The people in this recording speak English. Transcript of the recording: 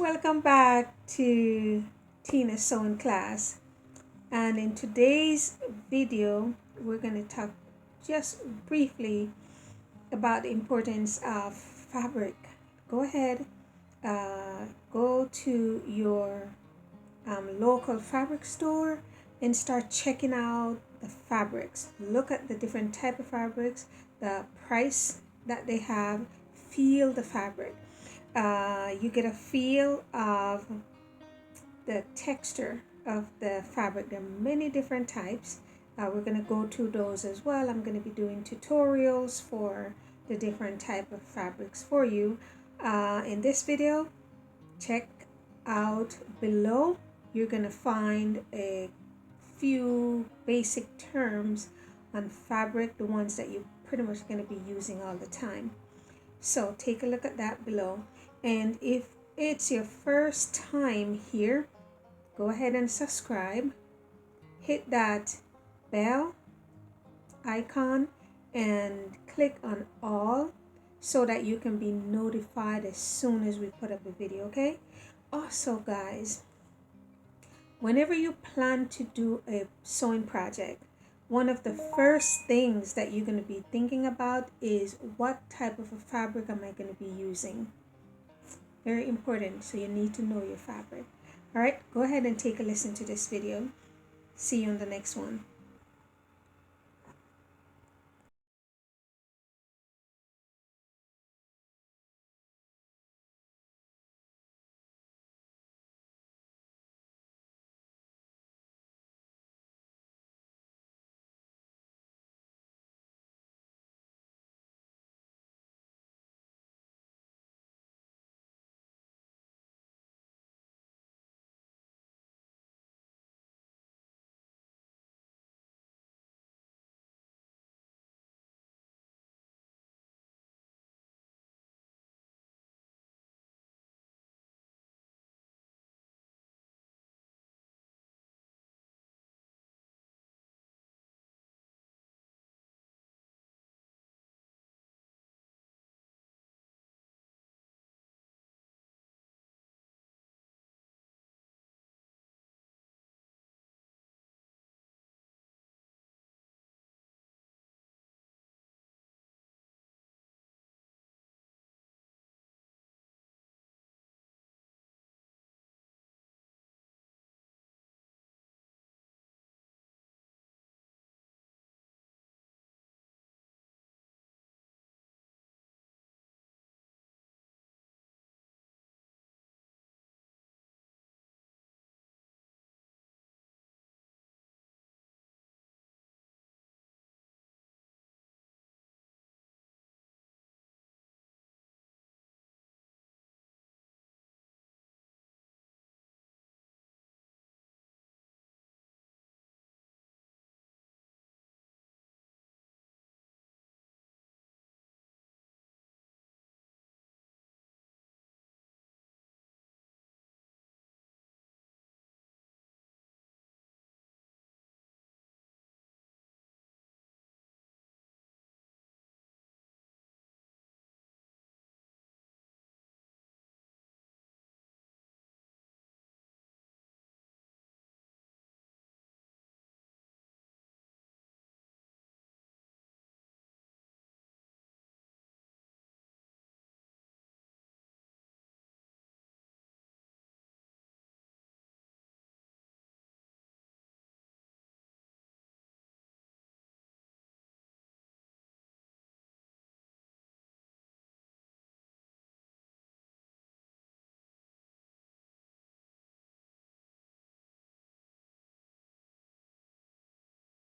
Welcome back to Tena's sewing class, and in today's video we're going to talk just briefly about the importance of fabric. Go ahead, go to your local fabric store and start checking out the fabrics. Look at the different type of fabrics, the price that they have, feel the fabric. You get a feel of the texture of the fabric. There are many different types. We're going to go to those as well. I'm going to be doing tutorials for the different type of fabrics for you. In this video, check out below. You're going to find a few basic terms on fabric, the ones that you're pretty much going to be using all the time. So take a look at that below. And if it's your first time here, go ahead and subscribe. Hit that bell icon and click on all so that you can be notified as soon as we put up a video, okay? Also, guys, whenever you plan to do a sewing project, one of the first things that you're going to be thinking about is what type of a fabric am I going to be using? Very important, so you need to know your fabric. All right, go ahead and take a listen to this video. See you on the next one.